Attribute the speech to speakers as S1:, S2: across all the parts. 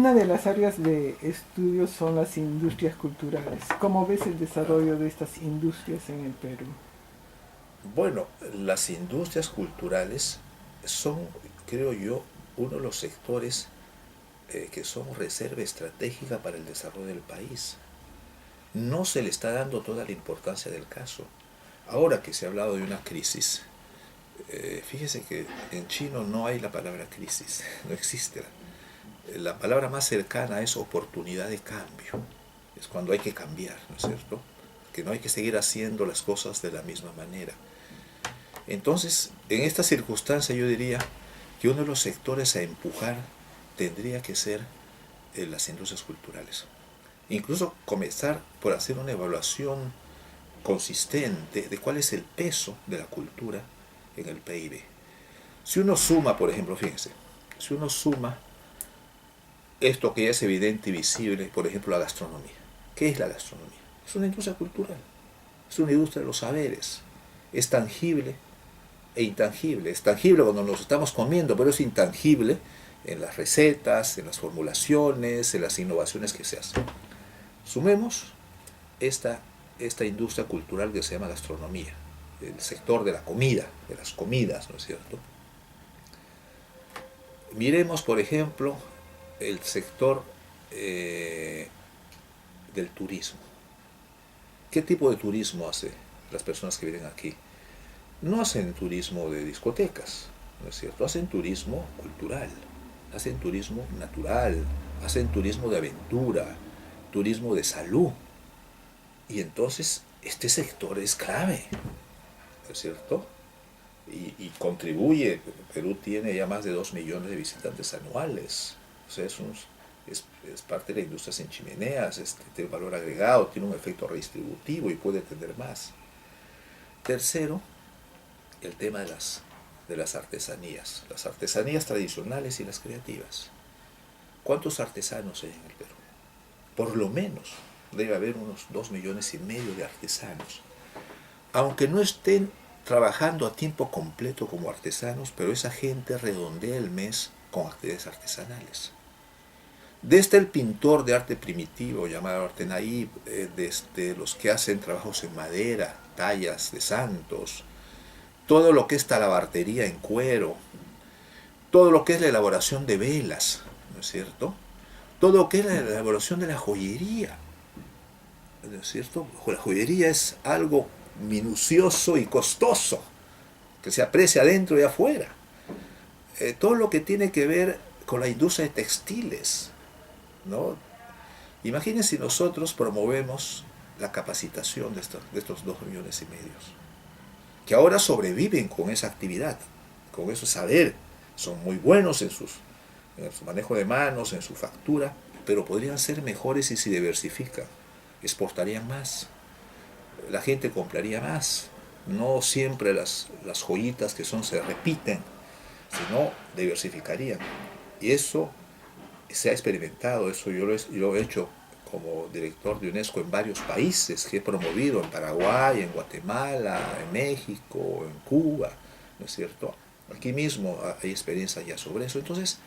S1: una de las áreas de estudio son las industrias culturales. ¿Cómo ves el desarrollo de estas industrias en el Perú?
S2: Bueno, las industrias culturales son, creo yo, uno de los sectores que son reserva estratégica para el desarrollo del país. No se le está dando toda la importancia del caso. Ahora que se ha hablado de una crisis, fíjese que en chino no hay la palabra crisis, no existe. La palabra más cercana es oportunidad de cambio. Es cuando hay que cambiar, ¿no es cierto? Que no hay que seguir haciendo las cosas de la misma manera. Entonces, en esta circunstancia yo diría que uno de los sectores a empujar tendría que ser las industrias culturales. Incluso comenzar por hacer una evaluación consistente de cuál es el peso de la cultura en el PIB. Si uno suma, por ejemplo, fíjense, si uno suma esto que ya es evidente y visible, por ejemplo, la gastronomía. ¿Qué es la gastronomía? Es una industria cultural, es una industria de los saberes, es tangible e intangible. Es tangible cuando nos estamos comiendo, pero es intangible en las recetas, en las formulaciones, en las innovaciones que se hacen. Sumemos esta industria cultural que se llama gastronomía, el sector de la comida, de las comidas, ¿no es cierto? Miremos, por ejemplo, el sector del turismo. ¿Qué tipo de turismo hace las personas que vienen aquí? No hacen turismo de discotecas, ¿no es cierto? Hacen turismo cultural, hacen turismo natural, hacen turismo de aventura, turismo de salud. Y entonces este sector es clave, ¿no es cierto? Y contribuye. Perú tiene ya más de 2 millones de visitantes anuales. O sea, es parte de la industria sin chimeneas, tiene valor agregado, tiene un efecto redistributivo y puede tener más. Tercero, el tema de las artesanías. Las artesanías tradicionales y las creativas. ¿Cuántos artesanos hay en el Perú? Por lo menos debe haber unos 2,5 millones de artesanos. Aunque no estén trabajando a tiempo completo como artesanos, pero esa gente redondea el mes con actividades artesanales. Desde el pintor de arte primitivo llamado arte naib, desde los que hacen trabajos en madera, tallas de santos, todo lo que es talabartería en cuero, todo lo que es la elaboración de velas, ¿no es cierto? Todo lo que es la elaboración de la joyería, ¿no es cierto? La joyería es algo minucioso y costoso, que se aprecia adentro y afuera. Todo lo que tiene que ver con la industria de textiles, ¿no? Imagínense si nosotros promovemos la capacitación de estos 2,5 millones, que ahora sobreviven con esa actividad, con ese saber, son muy buenos en su manejo de manos, en su factura, pero podrían ser mejores si se diversifican, exportarían más, la gente compraría más, no siempre las joyitas que se repiten, sino diversificarían. Y eso se ha experimentado, eso yo lo he hecho como director de UNESCO en varios países que he promovido, en Paraguay, en Guatemala, en México, en Cuba, ¿no es cierto? Aquí mismo hay experiencia ya sobre eso. Entonces,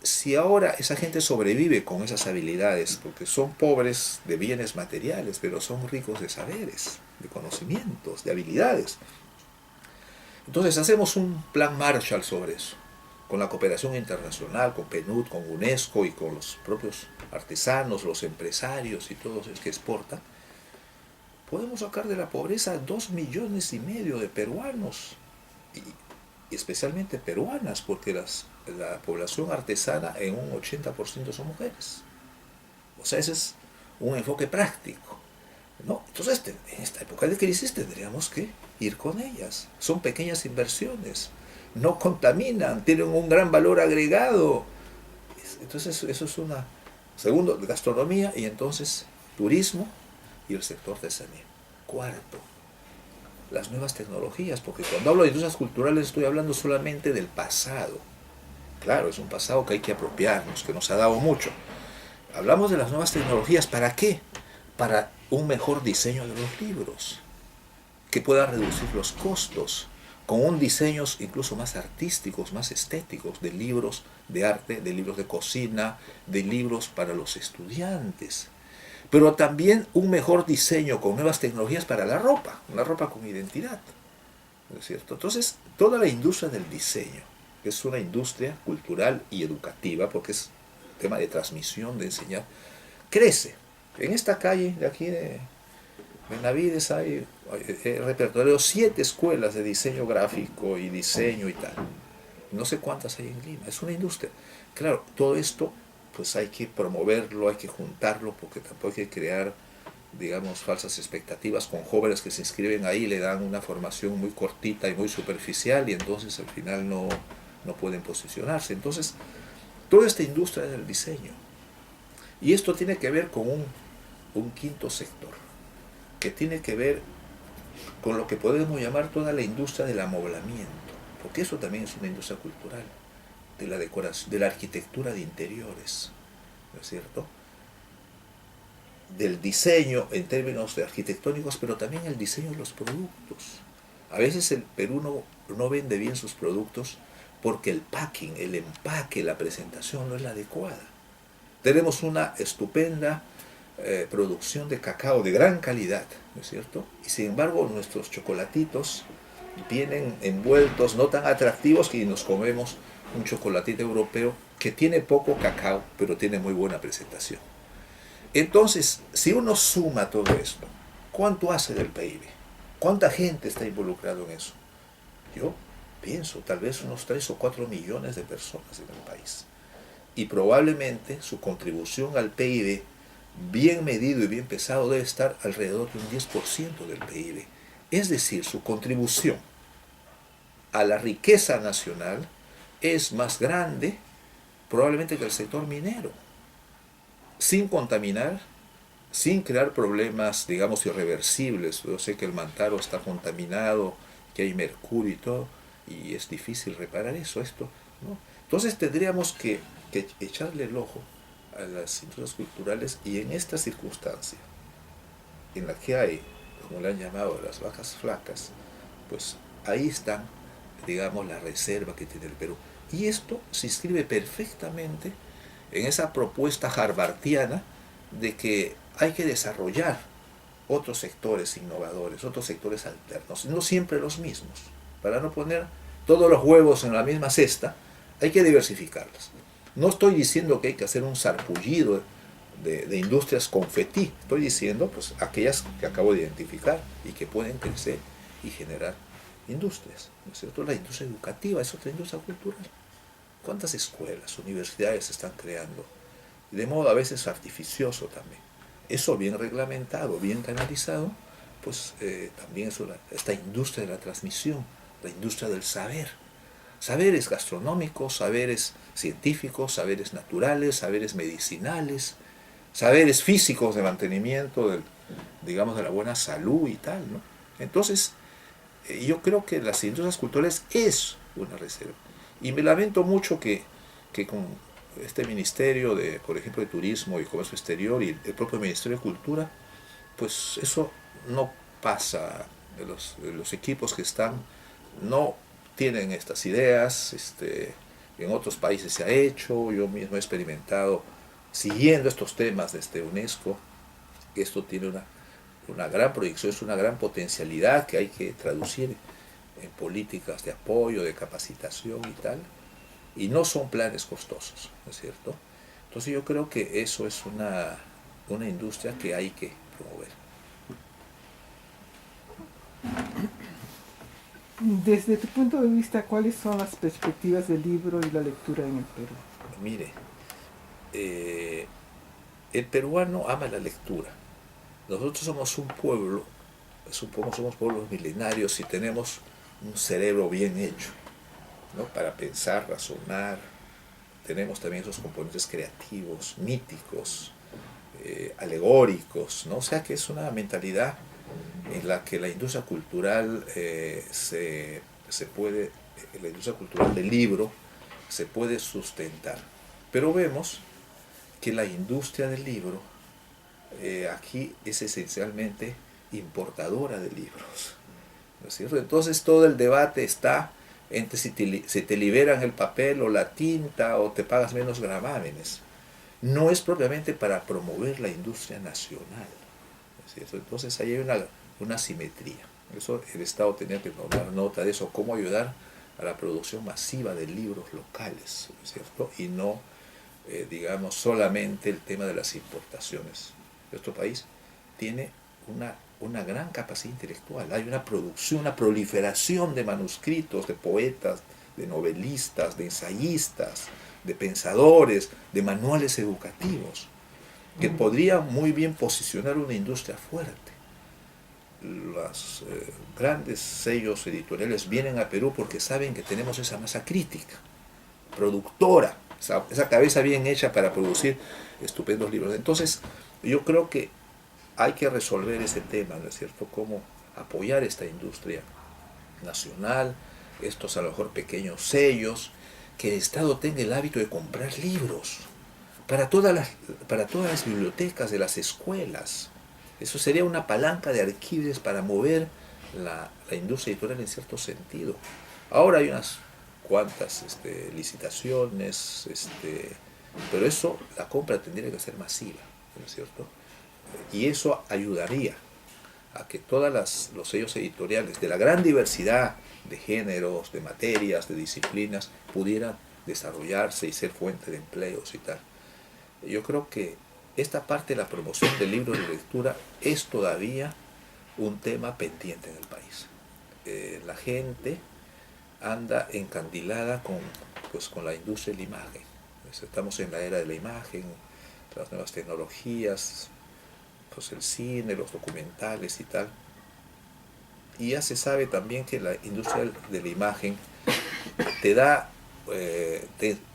S2: si ahora esa gente sobrevive con esas habilidades, porque son pobres de bienes materiales, pero son ricos de saberes, de conocimientos, de habilidades, entonces hacemos un plan Marshall sobre eso, con la cooperación internacional, con PNUD, con UNESCO y con los propios artesanos, los empresarios y todos los que exportan, podemos sacar de la pobreza a 2,5 millones de peruanos, y especialmente peruanas, porque la población artesana en un 80% son mujeres. O sea, ese es un enfoque práctico, ¿no? Entonces, en esta época de crisis tendríamos que ir con ellas. Son pequeñas inversiones, no contaminan, tienen un gran valor agregado. Entonces, eso es una. Segundo, gastronomía, y entonces turismo y el sector artesanía. Cuarto, las nuevas tecnologías, porque cuando hablo de industrias culturales estoy hablando solamente del pasado. Claro, es un pasado que hay que apropiarnos, que nos ha dado mucho. Hablamos de las nuevas tecnologías, ¿para qué? Para un mejor diseño de los libros, que pueda reducir los costos, con diseños incluso más artísticos, más estéticos, de libros de arte, de libros de cocina, de libros para los estudiantes. Pero también un mejor diseño con nuevas tecnologías para la ropa, una ropa con identidad, ¿no es cierto? Entonces, toda la industria del diseño es una industria cultural y educativa, porque es tema de transmisión, de enseñar, crece. En esta calle de aquí de Benavides hay repertorio 7 escuelas de diseño gráfico y diseño y tal. No sé cuántas hay en Lima, es una industria. Claro, todo esto pues hay que promoverlo, hay que juntarlo, porque tampoco hay que crear, digamos, falsas expectativas con jóvenes que se inscriben ahí, le dan una formación muy cortita y muy superficial y entonces al final no pueden posicionarse. Entonces, toda esta industria del diseño. Y esto tiene que ver con un quinto sector, que tiene que ver con lo que podemos llamar toda la industria del amoblamiento, porque eso también es una industria cultural, de la decoración, de la arquitectura de interiores, ¿no es cierto? Del diseño en términos de arquitectónicos, pero también el diseño de los productos. A veces el Perú no vende bien sus productos porque el packing, el empaque, la presentación no es la adecuada. Tenemos una estupenda producción de cacao de gran calidad, ¿no es cierto? Y sin embargo nuestros chocolatitos vienen envueltos no tan atractivos que nos comemos un chocolatito europeo que tiene poco cacao, pero tiene muy buena presentación. Entonces, si uno suma todo esto, ¿cuánto hace del PIB? ¿Cuánta gente está involucrada en eso? Yo pienso, tal vez unos 3 o 4 millones de personas en el país. Y probablemente su contribución al PIB, bien medido y bien pesado, debe estar alrededor de un 10% del PIB. Es decir, su contribución a la riqueza nacional es más grande probablemente que el sector minero, sin contaminar, sin crear problemas, digamos, irreversibles. Yo sé que el Mantaro está contaminado, que hay mercurio y todo, y es difícil reparar esto, ¿no? Entonces tendríamos que echarle el ojo a las industrias culturales, y en esta circunstancia, en la que hay, como le han llamado, las vacas flacas, pues ahí están, digamos, la reserva que tiene el Perú. Y esto se inscribe perfectamente en esa propuesta harvardiana de que hay que desarrollar otros sectores innovadores, otros sectores alternos, no siempre los mismos. Para no poner todos los huevos en la misma cesta, hay que diversificarlos. No estoy diciendo que hay que hacer un sarpullido de industrias confetí, estoy diciendo pues aquellas que acabo de identificar y que pueden crecer y generar industrias, ¿no es cierto? La industria educativa es otra industria cultural. ¿Cuántas escuelas, universidades se están creando? De modo a veces artificioso también. Eso bien reglamentado, bien canalizado, pues también es esta industria de la transmisión, la industria del saber. Saberes gastronómicos, saberes científicos, saberes naturales, saberes medicinales, saberes físicos de mantenimiento, digamos, de la buena salud y tal, ¿no? Entonces, yo creo que las industrias culturales es una reserva. Y me lamento mucho que con este ministerio de, por ejemplo, de Turismo y Comercio Exterior y el propio Ministerio de Cultura, pues eso no pasa. Los equipos que están no tienen estas ideas. En otros países se ha hecho, yo mismo he experimentado siguiendo estos temas desde UNESCO, que esto tiene una gran proyección, es una gran potencialidad que hay que traducir en políticas de apoyo, de capacitación y tal, y no son planes costosos, ¿no es cierto? Entonces yo creo que eso es una industria que hay que promover.
S1: Desde tu punto de vista, ¿cuáles son las perspectivas del libro y la lectura en el Perú?
S2: Mire, el peruano ama la lectura. Nosotros somos un pueblo, somos pueblos milenarios y tenemos un cerebro bien hecho, ¿no? Para pensar, razonar. Tenemos también esos componentes creativos, míticos, alegóricos, ¿no? O sea que es una mentalidad en la que la industria cultural la industria cultural del libro se puede sustentar. Pero vemos que la industria del libro aquí es esencialmente importadora de libros, ¿no es cierto? Entonces todo el debate está entre si te liberan el papel o la tinta o te pagas menos gravámenes. No es propiamente para promover la industria nacional, ¿no es cierto? Entonces ahí hay una simetría. Eso el Estado tenía que tomar nota de eso, cómo ayudar a la producción masiva de libros locales, ¿no es cierto? Y no, digamos, solamente el tema de las importaciones. Nuestro país tiene una gran capacidad intelectual. Hay una producción, una proliferación de manuscritos, de poetas, de novelistas, de ensayistas, de pensadores, de manuales educativos, que podría muy bien posicionar una industria fuerte. Los grandes sellos editoriales vienen a Perú porque saben que tenemos esa masa crítica, productora, esa cabeza bien hecha para producir estupendos libros. Entonces, yo creo que hay que resolver ese tema, ¿no es cierto? Cómo apoyar esta industria nacional, estos a lo mejor pequeños sellos, que el Estado tenga el hábito de comprar libros para todas las bibliotecas de las escuelas. Eso sería una palanca de alquileres para mover la industria editorial en cierto sentido. Ahora hay unas cuantas licitaciones, pero eso, la compra tendría que ser masiva, ¿no es cierto? Y eso ayudaría a que todos los sellos editoriales de la gran diversidad de géneros, de materias, de disciplinas, pudieran desarrollarse y ser fuente de empleos y tal. Yo creo que esta parte de la promoción del libro de lectura es todavía un tema pendiente en el país. La gente anda encandilada con la industria de la imagen. Estamos en la era de la imagen, las nuevas tecnologías, pues el cine, los documentales y tal. Y ya se sabe también que la industria de la imagen te da,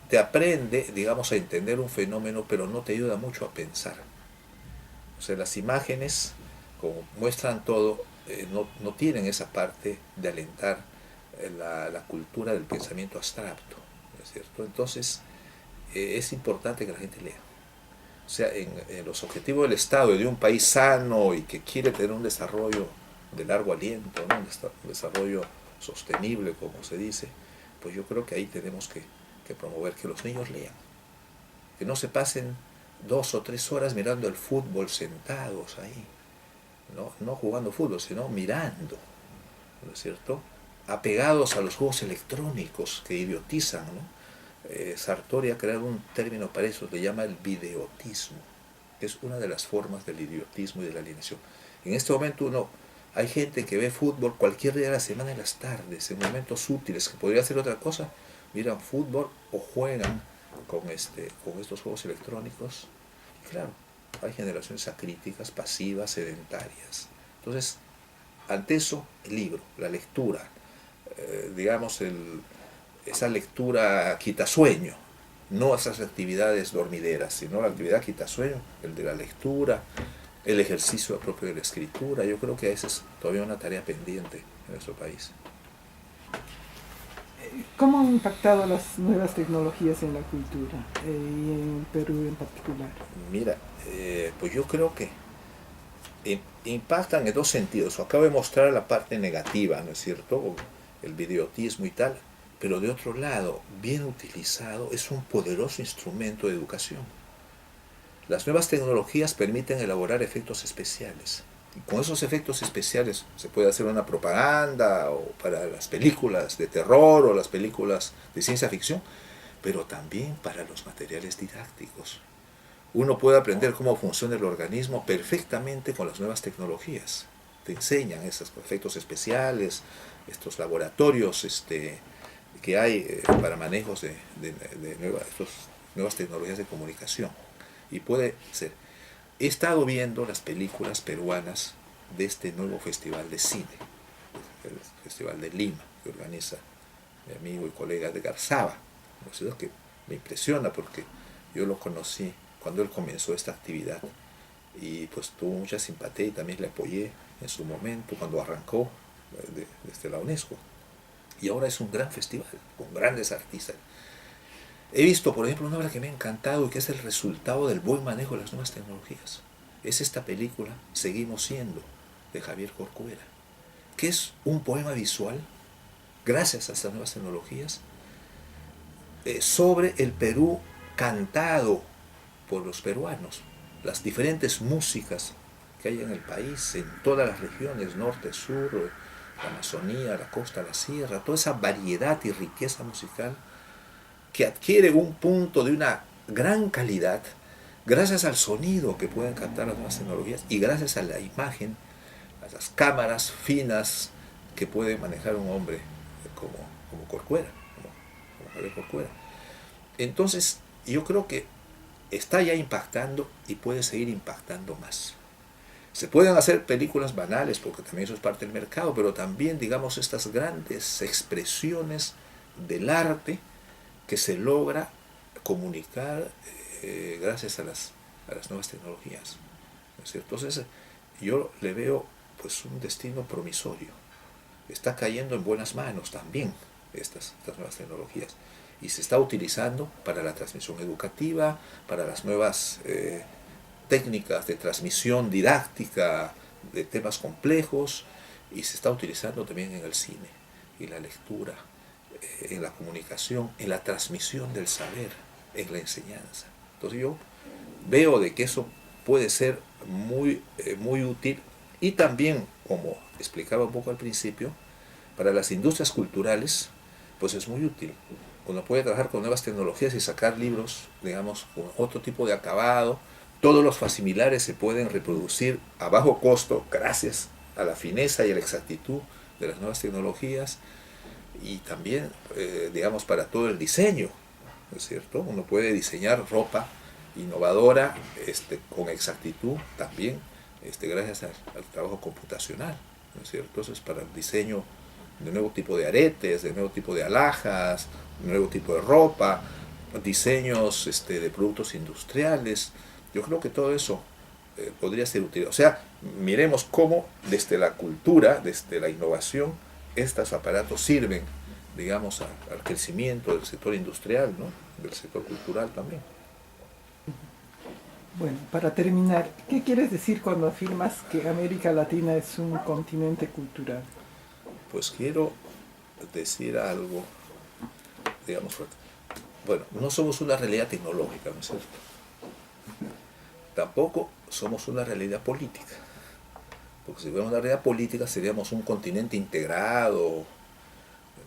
S2: te aprende, digamos, a entender un fenómeno, pero no te ayuda mucho a pensar. O sea, las imágenes, como muestran todo, no tienen esa parte de alentar la cultura del pensamiento abstracto, ¿no es cierto? Entonces, es importante que la gente lea. O sea, en los objetivos del Estado y de un país sano y que quiere tener un desarrollo de largo aliento, ¿no? Un desarrollo sostenible, como se dice, pues yo creo que ahí tenemos que promover que los niños lean, que no se pasen 2 o 3 horas mirando el fútbol sentados ahí, no jugando fútbol, sino mirando, ¿no es cierto? Apegados a los juegos electrónicos que idiotizan, ¿no? Sartori ha creado un término para eso, le llama el videotismo, que es una de las formas del idiotismo y de la alienación. En este momento hay gente que ve fútbol cualquier día de la semana en las tardes, en momentos útiles, que podría hacer otra cosa, miran fútbol o juegan con estos juegos electrónicos. Y claro, hay generaciones acríticas, pasivas, sedentarias. Entonces, ante eso, el libro, la lectura, digamos, esa lectura quitasueño, no esas actividades dormideras, sino la actividad quitasueño, el de la lectura, el ejercicio propio de la escritura. Yo creo que esa es todavía una tarea pendiente en nuestro país.
S1: ¿Cómo han impactado las nuevas tecnologías en la cultura y en Perú en particular?
S2: Mira, pues yo creo que impactan en dos sentidos. Acabo de mostrar la parte negativa, ¿no es cierto? El videotismo y tal, pero de otro lado, bien utilizado, es un poderoso instrumento de educación. Las nuevas tecnologías permiten elaborar efectos especiales. Y con esos efectos especiales se puede hacer una propaganda o para las películas de terror o las películas de ciencia ficción, pero también para los materiales didácticos. Uno puede aprender cómo funciona el organismo perfectamente con las nuevas tecnologías. Te enseñan esos efectos especiales, estos laboratorios que hay para manejos de nuevas tecnologías de comunicación. Y puede ser. He estado viendo las películas peruanas de este nuevo festival de cine, el Festival de Lima, que organiza mi amigo y colega Edgar Saba, ¿no? Que me impresiona porque yo lo conocí cuando él comenzó esta actividad y pues tuvo mucha simpatía y también le apoyé en su momento cuando arrancó desde la UNESCO. Y ahora es un gran festival con grandes artistas. He visto, por ejemplo, una obra que me ha encantado y que es el resultado del buen manejo de las nuevas tecnologías. Es esta película, Seguimos Siendo, de Javier Corcuera, que es un poema visual, gracias a estas nuevas tecnologías, sobre el Perú cantado por los peruanos, las diferentes músicas que hay en el país, en todas las regiones, norte, sur, la Amazonía, la costa, la sierra, toda esa variedad y riqueza musical que adquiere un punto de una gran calidad gracias al sonido que pueden captar las nuevas tecnologías y gracias a la imagen, a las cámaras finas que puede manejar un hombre como Corcuera, como Javier Corcuera. Entonces, yo creo que está ya impactando y puede seguir impactando más. Se pueden hacer películas banales, porque también eso es parte del mercado, pero también, digamos, estas grandes expresiones del arte que se logra comunicar gracias a las nuevas tecnologías, ¿no es cierto? Entonces, yo le veo pues un destino promisorio. Está cayendo en buenas manos también estas nuevas tecnologías y se está utilizando para la transmisión educativa, para las nuevas técnicas de transmisión didáctica de temas complejos, y se está utilizando también en el cine y la lectura, en la comunicación, en la transmisión del saber, en la enseñanza. Entonces yo veo de que eso puede ser muy útil, y también, como explicaba un poco al principio, para las industrias culturales pues es muy útil. Uno puede trabajar con nuevas tecnologías y sacar libros, digamos, con otro tipo de acabado. Todos los facsimilares se pueden reproducir a bajo costo gracias a la fineza y a la exactitud de las nuevas tecnologías, y también, digamos, para todo el diseño, ¿no es cierto? Uno puede diseñar ropa innovadora con exactitud también, gracias al trabajo computacional, ¿no es cierto? Entonces, para el diseño de nuevo tipo de aretes, de nuevo tipo de alhajas, de nuevo tipo de ropa, diseños de productos industriales. Yo creo que todo eso podría ser útil. O sea, miremos cómo desde la cultura, desde la innovación, estos aparatos sirven, digamos, al crecimiento del sector industrial, ¿no? Del sector cultural también.
S1: Bueno, para terminar, ¿qué quieres decir cuando afirmas que América Latina es un continente cultural?
S2: Pues quiero decir algo, digamos, bueno, no somos una realidad tecnológica, ¿no es cierto? Tampoco somos una realidad política, porque si fuéramos una realidad política seríamos un continente integrado,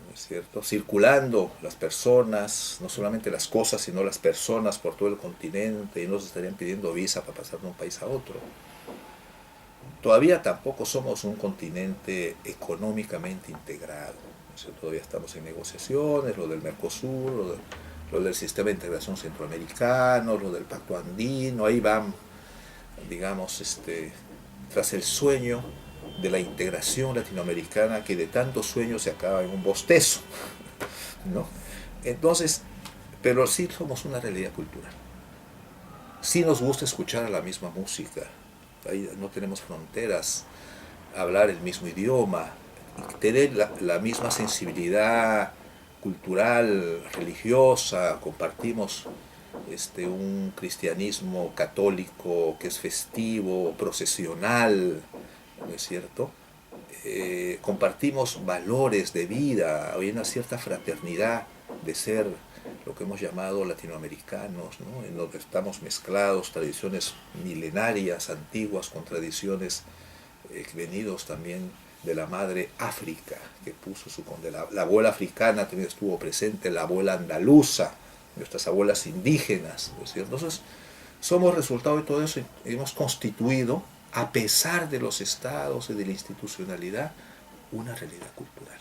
S2: ¿no es cierto? Circulando las personas, no solamente las cosas, sino las personas por todo el continente, y nos estarían pidiendo visa para pasar de un país a otro. Todavía tampoco somos un continente económicamente integrado, ¿no es cierto? Todavía estamos en negociaciones, lo del Mercosur, lo del sistema de integración centroamericano, lo del pacto andino, ahí van, digamos, tras el sueño de la integración latinoamericana, que de tantos sueños se acaba en un bostezo, ¿no? Entonces, pero sí somos una realidad cultural. Sí nos gusta escuchar la misma música, ahí no tenemos fronteras, hablar el mismo idioma, tener la misma sensibilidad cultural, religiosa, compartimos un cristianismo católico que es festivo, procesional, ¿no es cierto? Compartimos valores de vida, hay una cierta fraternidad de ser lo que hemos llamado latinoamericanos, ¿no? En donde estamos mezclados tradiciones milenarias, antiguas, con tradiciones venidos también de la madre África, que puso la abuela africana también estuvo presente, la abuela andaluza, nuestras abuelas indígenas, ¿no es cierto? Entonces, somos resultado de todo eso y hemos constituido, a pesar de los estados y de la institucionalidad, una realidad cultural,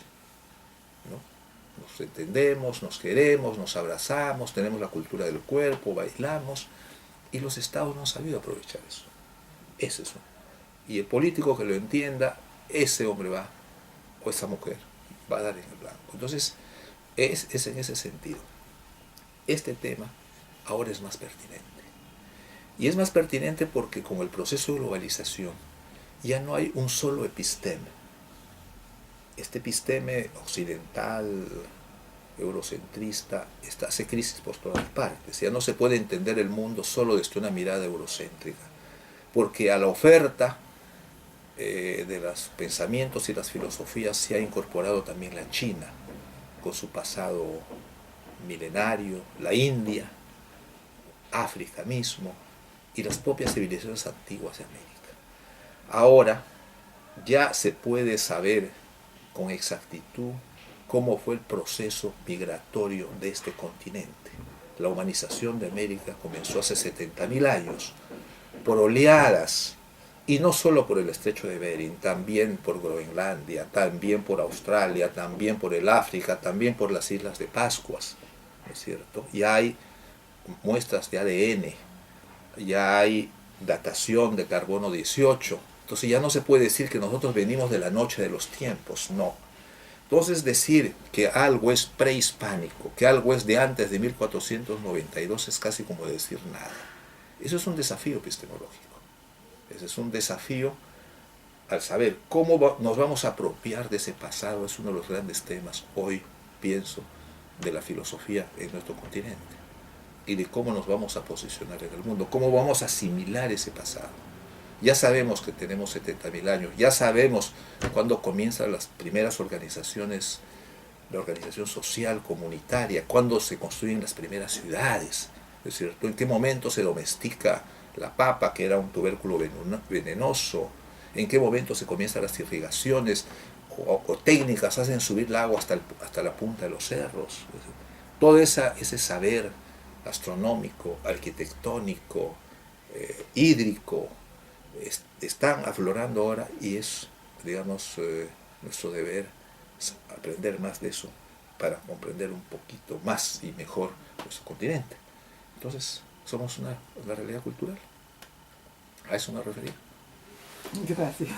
S2: ¿no? Nos entendemos, nos queremos, nos abrazamos, tenemos la cultura del cuerpo, bailamos, y los estados no han sabido aprovechar eso. Es eso. Y el político que lo entienda, ese hombre va, o esa mujer, va a dar en el blanco. Entonces, es en ese sentido. Este tema ahora es más pertinente. Y es más pertinente porque con el proceso de globalización ya no hay un solo episteme. Este episteme occidental, eurocentrista, hace crisis por todas partes. Ya no se puede entender el mundo solo desde una mirada eurocéntrica, porque a la oferta de los pensamientos y las filosofías se ha incorporado también la China, con su pasado milenario, la India, África mismo, y las propias civilizaciones antiguas de América. Ahora ya se puede saber con exactitud cómo fue el proceso migratorio de este continente. La humanización de América comenzó hace 70.000 años por oleadas, y no solo por el estrecho de Bering, también por Groenlandia, también por Australia, también por el África, también por las Islas de Pascuas, ¿no es cierto? Ya hay muestras de ADN, ya hay datación de carbono 18, entonces ya no se puede decir que nosotros venimos de la noche de los tiempos, no. Entonces decir que algo es prehispánico, que algo es de antes de 1492 es casi como decir nada. Eso es un desafío epistemológico. Ese es un desafío al saber cómo nos vamos a apropiar de ese pasado. Es uno de los grandes temas hoy, pienso, de la filosofía en nuestro continente, y de cómo nos vamos a posicionar en el mundo, cómo vamos a asimilar ese pasado. Ya sabemos que tenemos 70.000 años, ya sabemos cuándo comienzan las primeras organizaciones, la organización social, comunitaria, cuándo se construyen las primeras ciudades, ¿es cierto? En qué momento se domestica la papa, que era un tubérculo venenoso, en qué momento se comienzan las irrigaciones o técnicas hacen subir el agua hasta la punta de los cerros. Todo ese saber astronómico, arquitectónico, hídrico, están aflorando ahora, y es, digamos, nuestro deber aprender más de eso para comprender un poquito más y mejor nuestro continente. Entonces, somos una realidad cultural. A eso me refería.
S1: Gracias.